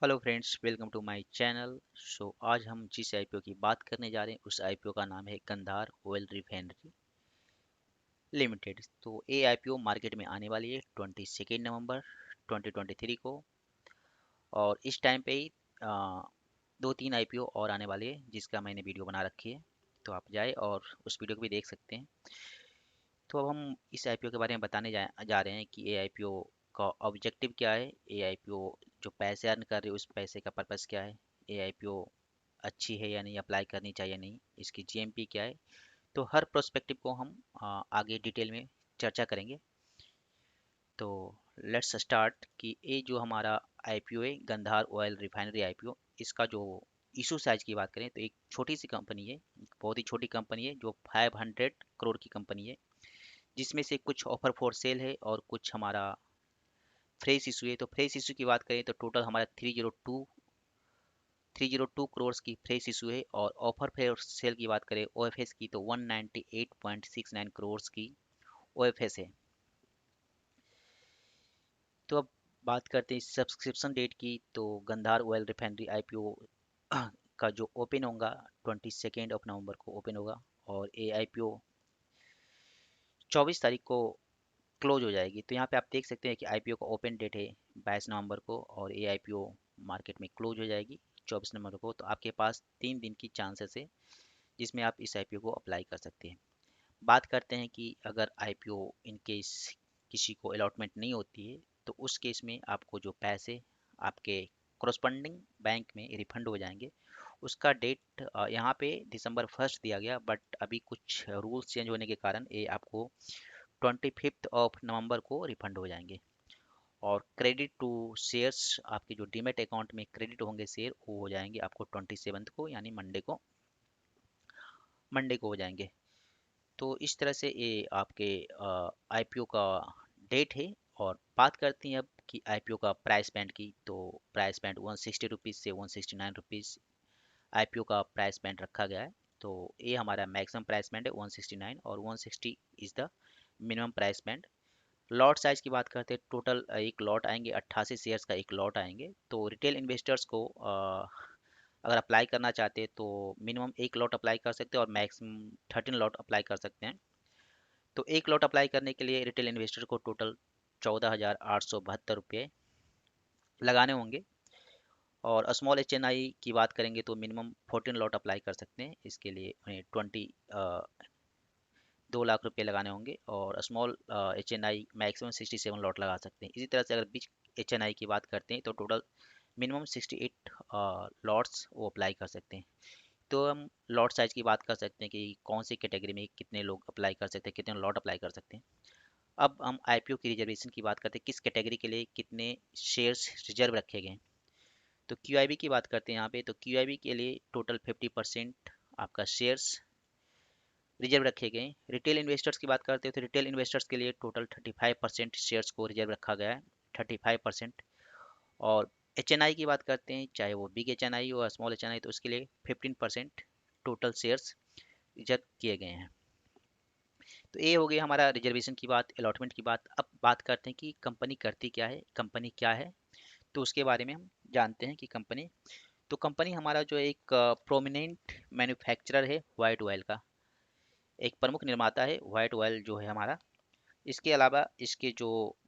Hello friends, welcome to my channel. आज हम जिस आईपीओ की बात करने जा रहे हैं उस आईपीओ का नाम है गंधार ऑयल रिफाइनरी लिमिटेड। तो ये आईपीओ मार्केट में आने वाली है 22 नवंबर 2023 को। और इस टाइम पे ही दो तीन आईपीओ और आने वाले हैं जिसका मैंने वीडियो बना रखी है, तो आप जाए और उस वीडियो को भी देख सकते हैं। तो अब हम इस आईपीओ के बारे में बताने जा रहे हैं कि ये आईपीओ का ऑब्जेक्टिव क्या है। ये आईपीओ जो पैसे अर्न कर रहे हो उस पैसे का पर्पस क्या है। ये आईपीओ अच्छी है या नहीं, अप्लाई करनी चाहिए या नहीं, इसकी जीएमपी क्या है। तो हर प्रोस्पेक्टिव को हम आगे डिटेल में चर्चा करेंगे। तो लेट्स स्टार्ट कि ये जो हमारा आईपीओ है गंधार ऑयल रिफाइनरी आईपीओ, इसका जो इशू साइज की बात करें तो एक छोटी सी कंपनी है, बहुत ही छोटी कंपनी है जो 500 करोड़ की कंपनी है, जिसमें से कुछ ऑफर फॉर सेल है और कुछ हमारा फ्रेश इशू है। तो फ्रेश इशू की बात करें तो टोटल हमारा 302 करोड़ की फ्रेश इशू है, और ऑफर फॉर सेल की बात करें ओएफएस की तो 198.69 करोड़ की ओएफएस है। तो अब बात करते हैं सब्सक्रिप्शन डेट की। तो गंधार ऑयल रिफाइनरी आईपीओ का जो ओपन होगा 22 नवंबर को ओपन होगा, और ये आईपीओ 24 तारीख को क्लोज हो जाएगी। तो यहाँ पे आप देख सकते हैं कि आईपीओ का ओपन डेट है 22 नवंबर को, और ये आईपीओ मार्केट में क्लोज हो जाएगी 24 नवंबर को। तो आपके पास 3 दिन की चांसेस है जिसमें आप इस आईपीओ को अप्लाई कर सकते हैं। बात करते हैं कि अगर आईपीओ इन केस किसी को अलॉटमेंट नहीं होती है तो उस केस में आपको जो पैसे आपके कोरस्पॉन्डिंग बैंक में रिफंड हो जाएंगे। उसका डेट यहाँ पे दिसंबर 1 दिया गया, बट अभी कुछ रूल्स चेंज होने के कारण ये आपको 25 नवंबर को रिफंड हो जाएंगे। और क्रेडिट टू शेयर्स, आपके जो डीमेट अकाउंट में क्रेडिट होंगे शेयर, वो हो जाएंगे आपको 27 को, यानी मंडे को हो जाएंगे। तो इस तरह से ये आपके आईपीओ का डेट है। और बात करते हैं अब कि आईपीओ का प्राइस बैंड की। तो प्राइस बैंड 160 रुपीज़ से 169 रुपीज़ आईपीओ का प्राइस बैंड रखा गया है। तो ये हमारा मैक्सिमम प्राइस बैंड है 169, और 160 is the minimum price band. Lot size की बात करते हैं, टोटल एक लॉट आएंगे 88 शेयर्स का एक लॉट आएंगे। तो रिटेल इन्वेस्टर्स को अगर अप्लाई करना चाहते हैं तो मिनिमम एक लॉट अप्लाई कर सकते हैं और मैक्सिमम 13 लॉट अप्लाई कर सकते हैं। तो एक लॉट अप्लाई करने के लिए रिटेल इन्वेस्टर को टोटल 14,872 रुपये लगाने होंगे। और स्मॉल एच एन आई की बात करेंगे तो मिनिमम 14 लॉट अप्लाई कर सकते हैं। इसके लिए उन्हें 2 लाख रुपये लगाने होंगे, और small H N I maximum 67 lot लगा सकते हैं। इसी तरह से अगर बिग एच एन आई की बात करते हैं तो टोटल मिनिमम 68 लॉट्स वो अप्लाई कर सकते हैं। तो हम लॉट साइज की बात कर सकते हैं कि कौन सी कैटेगरी में कितने लोग अप्लाई कर सकते हैं, कितने लॉट अप्लाई कर सकते हैं। अब हम आईपीओ की रिजर्वेशन की बात करते हैं, किस कैटेगरी के लिए कितने शेयर्स रिजर्व रखे गए हैं। तो क्यूआईबी की बात करते हैं यहाँ पे। तो क्यूआईबी के लिए टोटल 50% आपका शेयर्स रिजर्व रखे गए हैं। रिटेल इन्वेस्टर्स की बात करते हैं तो रिटेल इन्वेस्टर्स के लिए टोटल 35% शेयर्स को रिजर्व रखा गया है, 35%। और एच एन आई की बात करते हैं, चाहे वो बिग एच एन आई हो या स्मॉल एच एन आई, तो उसके लिए 15% टोटल शेयर्स रिजर्व किए गए हैं। तो ये हो गई हमारा रिजर्वेशन की बात, अलॉटमेंट की बात। अब बात करते हैं कि कंपनी करती क्या है, कंपनी क्या है। तो उसके बारे में हम जानते हैं कि कंपनी, तो कंपनी हमारा जो एक प्रोमिनेंट मैन्युफैक्चरर है वाइट ऑयल का, एक प्रमुख निर्माता है वाइट ऑयल जो है हमारा। इसके अलावा इसके जो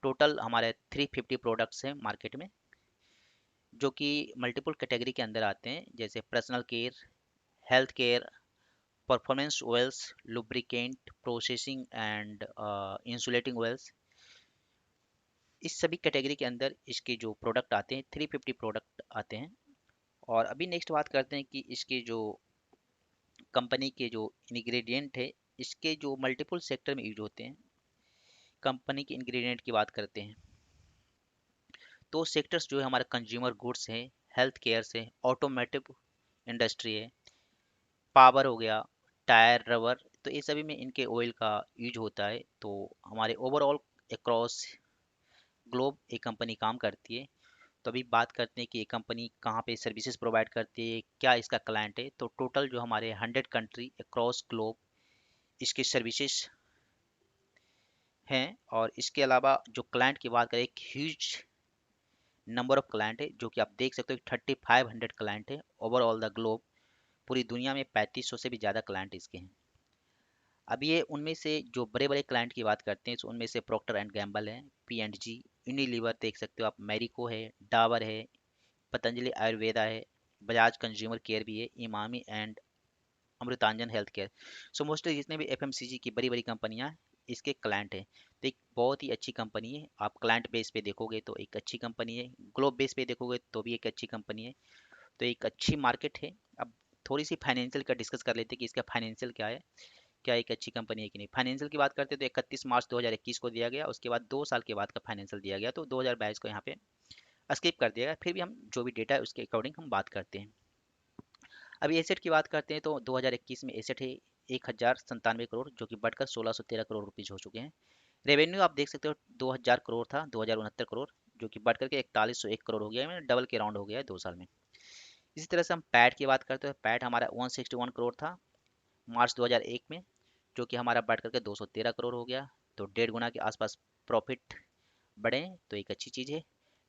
टोटल हमारे 350 प्रोडक्ट्स हैं मार्केट में, जो कि मल्टीपल कैटेगरी के अंदर आते हैं, जैसे personal care, health care, performance oils, lubricant, processing and insulating oils. इस सभी कैटेगरी के अंदर इसके जो प्रोडक्ट आते हैं 350 प्रोडक्ट आते हैं। और अभी नेक्स्ट बात करते हैं कि इसके जो कंपनी के जो इंग्रेडिएंट है, इसके जो मल्टीपल सेक्टर में यूज होते हैं। कंपनी के इंग्रेडिएंट की बात करते हैं तो सेक्टर्स जो है हमारे कंज्यूमर गुड्स हैं, हेल्थ केयर से, ऑटोमेटिव इंडस्ट्री है, पावर हो गया, टायर, रबर। तो ये सभी में इनके ऑयल का यूज होता है। तो हमारे ओवरऑल अक्रॉस ग्लोब एक कंपनी काम करती है। तो अभी बात करते हैं कि ये कंपनी कहाँ पे सर्विसेज प्रोवाइड करती है, क्या इसका क्लाइंट है। तो टोटल जो हमारे 100 कंट्री अक्रॉस ग्लोब इसकी सर्विसेज हैं। और इसके अलावा जो क्लाइंट की बात करें, एक ह्यूज नंबर ऑफ क्लाइंट है, जो कि आप देख सकते हो 3500 क्लाइंट है ओवरऑल द ग्लोब। पूरी दुनिया में 3500 से भी ज़्यादा क्लाइंट इसके हैं। अब ये उनमें से जो बड़े बड़े क्लाइंट की बात करते हैं तो उनमें से प्रोक्टर एंड गैम्बल है, P&G, यूनिलीवर देख सकते हो आप, मैरिको है, डाबर है, पतंजलि आयुर्वेदा है, बजाज कंज्यूमर केयर भी है, Emami and Amrutanjan health care. So mostly जितने भी FMCG की बड़ी बड़ी कंपनियां इसके क्लाइंट हैं। तो एक बहुत ही अच्छी कंपनी है। आप क्लाइंट बेस पे देखोगे तो एक अच्छी कंपनी है, ग्लोब बेस पे देखोगे तो भी एक अच्छी कंपनी है। तो एक अच्छी मार्केट है। अब थोड़ी सी फाइनेंशियल का डिस्कस कर लेते हैं कि इसका फाइनेंशियल क्या है, क्या एक अच्छी कंपनी है कि नहीं। फाइनेंशियल की बात करते हैं तो 31 मार्च 2021 को दिया गया, उसके बाद 2 साल के बाद का फाइनेंशियल दिया गया, तो 2022 को यहाँ पे स्किप कर दिया गया। फिर भी हम जो भी डेटा है उसके अकॉर्डिंग हम बात करते हैं। अभी एसेट की बात करते हैं तो 2021 में एसेट है 1097 करोड़, जो कि बढ़कर 1613 करोड़ रुपीज हो चुके हैं। रेवेन्यू आप देख सकते हो 2000 करोड़ था, 2069 करोड़, जो कि बढ़ करके 4101 करोड़ हो गया है, डबल के राउंड हो गया है 2 साल में। इसी तरह से हम पैट की बात करते हैं, पैट हमारा 161 करोड़ था मार्च 2001 में, जो कि हमारा बढ़ करके 213 करोड़ हो गया। तो 1.5 गुना के आसपास प्रॉफिट बढ़े, तो एक अच्छी चीज़ है।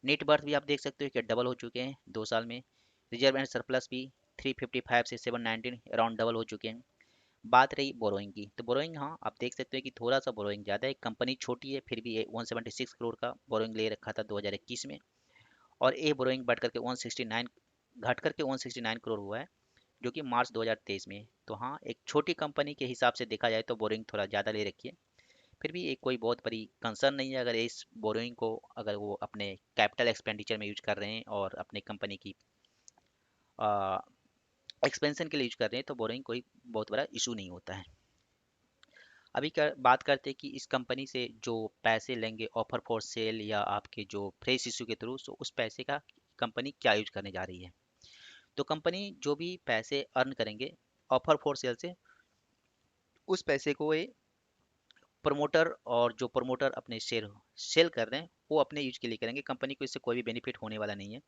नेट वर्थ भी आप देख सकते हो कि डबल हो चुके हैं 2 साल में। रिजर्व एंड सरप्लस भी 355 से 719 अराउंड डबल हो चुके हैं। बात रही बोरोइंग की, तो बोरोइंग हाँ आप देख सकते हो कि थोड़ा सा बोरोइंग ज़्यादा है, कंपनी छोटी है फिर भी ये 176 करोड़ का बोरोइंग ले रखा था 2021 में। और ये बोरोइंग बढ़ करके 169 घट करके 169 करोड़ हुआ है, जो कि मार्च 2023 में है। तो हाँ एक छोटी कंपनी के हिसाब से देखा जाए तो बोरोइंग थोड़ा ज़्यादा ले रखी है। फिर भी एक कोई बहुत बड़ी कंसर्न नहीं है, अगर इस बोरोइंग को अगर वो अपने कैपिटल एक्सपेंडिचर में यूज कर रहे हैं और अपने कंपनी की एक्सपेंशन के लिए यूज कर रहे हैं तो बोरोइंग कोई बहुत बड़ा इशू नहीं होता है। अभी बात करते हैं कि इस कंपनी से जो पैसे लेंगे ऑफर फॉर सेल या आपके जो फ्रेश इशू के थ्रू, सो उस पैसे का कंपनी क्या यूज करने जा रही है। तो कंपनी जो भी पैसे अर्न करेंगे ऑफर फॉर सेल से, उस पैसे को ये प्रमोटर और जो प्रमोटर अपने शेयर सेल कर रहे हैं वो अपने यूज के लिए करेंगे, कंपनी को इससे कोई भी बेनिफिट होने वाला नहीं है।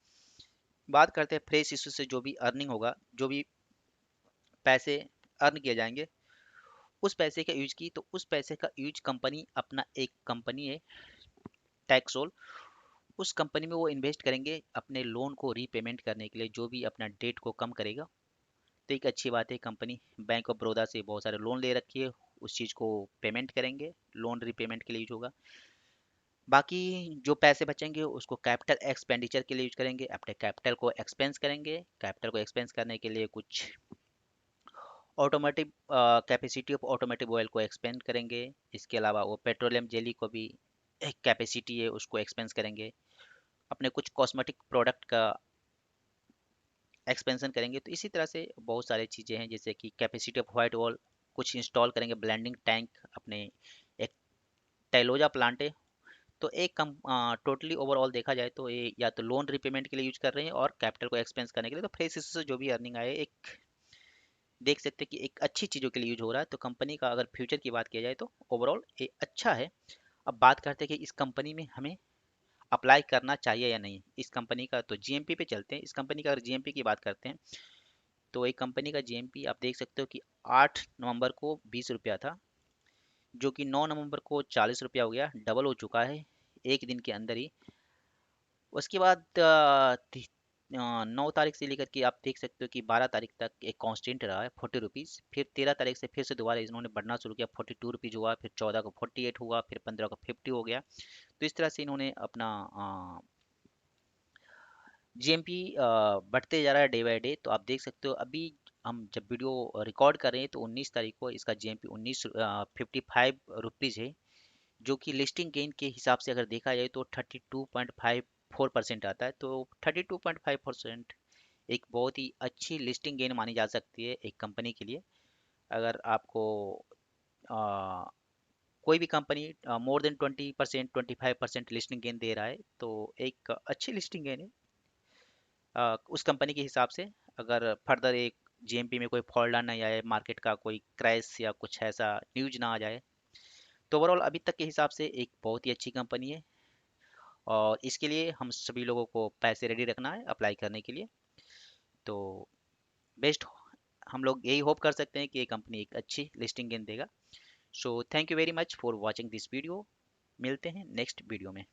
बात करते हैं फ्रेश इशू से जो भी अर्निंग होगा, जो भी पैसे अर्न किए जाएंगे उस पैसे का यूज की, तो उस पैसे का यूज कंपनी अपना एक कंपनी है टैक्सोल, उस कंपनी में वो इन्वेस्ट करेंगे अपने लोन को रीपेमेंट करने के लिए, जो भी अपना डेट को कम करेगा। तो एक अच्छी बात है, कंपनी बैंक ऑफ बड़ौदा से बहुत सारे लोन ले रखी है, उस चीज़ को पेमेंट करेंगे, लोन रीपेमेंट के लिए यूज होगा। बाकी जो पैसे बचेंगे उसको कैपिटल एक्सपेंडिचर के लिए यूज करेंगे, अपने कैपिटल को एक्सपेंस करेंगे। कैपिटल को एक्सपेंस करने के लिए कुछ automotive capacity of automotive oil को एक्सपेंड करेंगे। इसके अलावा वो पेट्रोलियम जेली को भी एक कैपेसिटी है उसको एक्सपेंस करेंगे। अपने कुछ कॉस्मेटिक प्रोडक्ट का एक्सपेंशन करेंगे। तो इसी तरह से बहुत सारी चीज़ें हैं, जैसे कि कैपेसिटी ऑफ वाइट वॉल कुछ इंस्टॉल करेंगे, ब्लेंडिंग टैंक अपने एक टेलोजा प्लांट है। तो एक कम टोटली ओवरऑल देखा जाए तो ये या तो लोन रिपेमेंट के लिए यूज कर रहे हैं और कैपिटल को एक्सपेंस करने के लिए। तो फ्रेश से जो भी अर्निंग आए एक देख सकते हैं कि एक अच्छी चीज़ों के लिए यूज हो रहा है। तो कंपनी का अगर फ्यूचर की बात किया जाए तो ओवरऑल ये अच्छा है। अब बात करते हैं कि इस कंपनी में हमें अप्लाई करना चाहिए या नहीं। इस कंपनी का तो जीएमपी पे चलते हैं। इस कंपनी का अगर जीएमपी की बात करते हैं तो एक कंपनी का जीएमपी आप देख सकते हो कि 8 नवंबर को 20 रुपया था, जो कि 9 नवंबर को 40 रुपया हो गया, डबल हो चुका है एक दिन के अंदर ही। उसके बाद 9 तारीख से लेकर के आप देख सकते हो कि 12 तारीख तक एक कांस्टेंट रहा है 40 रुपीज़। फिर 13 तारीख से फिर से दोबारा इन्होंने बढ़ना शुरू किया, 42 रुपीज़ हुआ, फिर 14 को 48 हुआ, फिर 15 को 50 हो गया। तो इस तरह से इन्होंने अपना जीएमपी बढ़ते जा रहा है डे बाय डे। तो आप देख सकते हो अभी हम जब वीडियो रिकॉर्ड कर रहे हैं तो 19 तारीख को इसका जीएमपी 55 रुपीज़ है, जो कि लिस्टिंग गेन के हिसाब से अगर देखा जाए तो 32.54% आता है। तो 32.5% एक बहुत ही अच्छी लिस्टिंग गेन मानी जा सकती है एक कंपनी के लिए। अगर आपको आ, कोई भी company more than 20% 25% listing gain दे रहा है तो एक अच्छी लिस्टिंग गेन है उस कंपनी के हिसाब से। अगर फर्दर एक जीएमपी में कोई फॉल डाउन नहीं आए, मार्केट का कोई क्रैश या कुछ ऐसा न्यूज ना आ जाए, तो ओवरऑल अभी तक के हिसाब से एक बहुत ही अच्छी कंपनी है। और इसके लिए हम सभी लोगों को पैसे रेडी रखना है अप्लाई करने के लिए। तो बेस्ट हम लोग यही होप कर सकते हैं कि ये कंपनी एक अच्छी लिस्टिंग गेन देगा। So thank you very much for watching this video. मिलते हैं नेक्स्ट वीडियो में।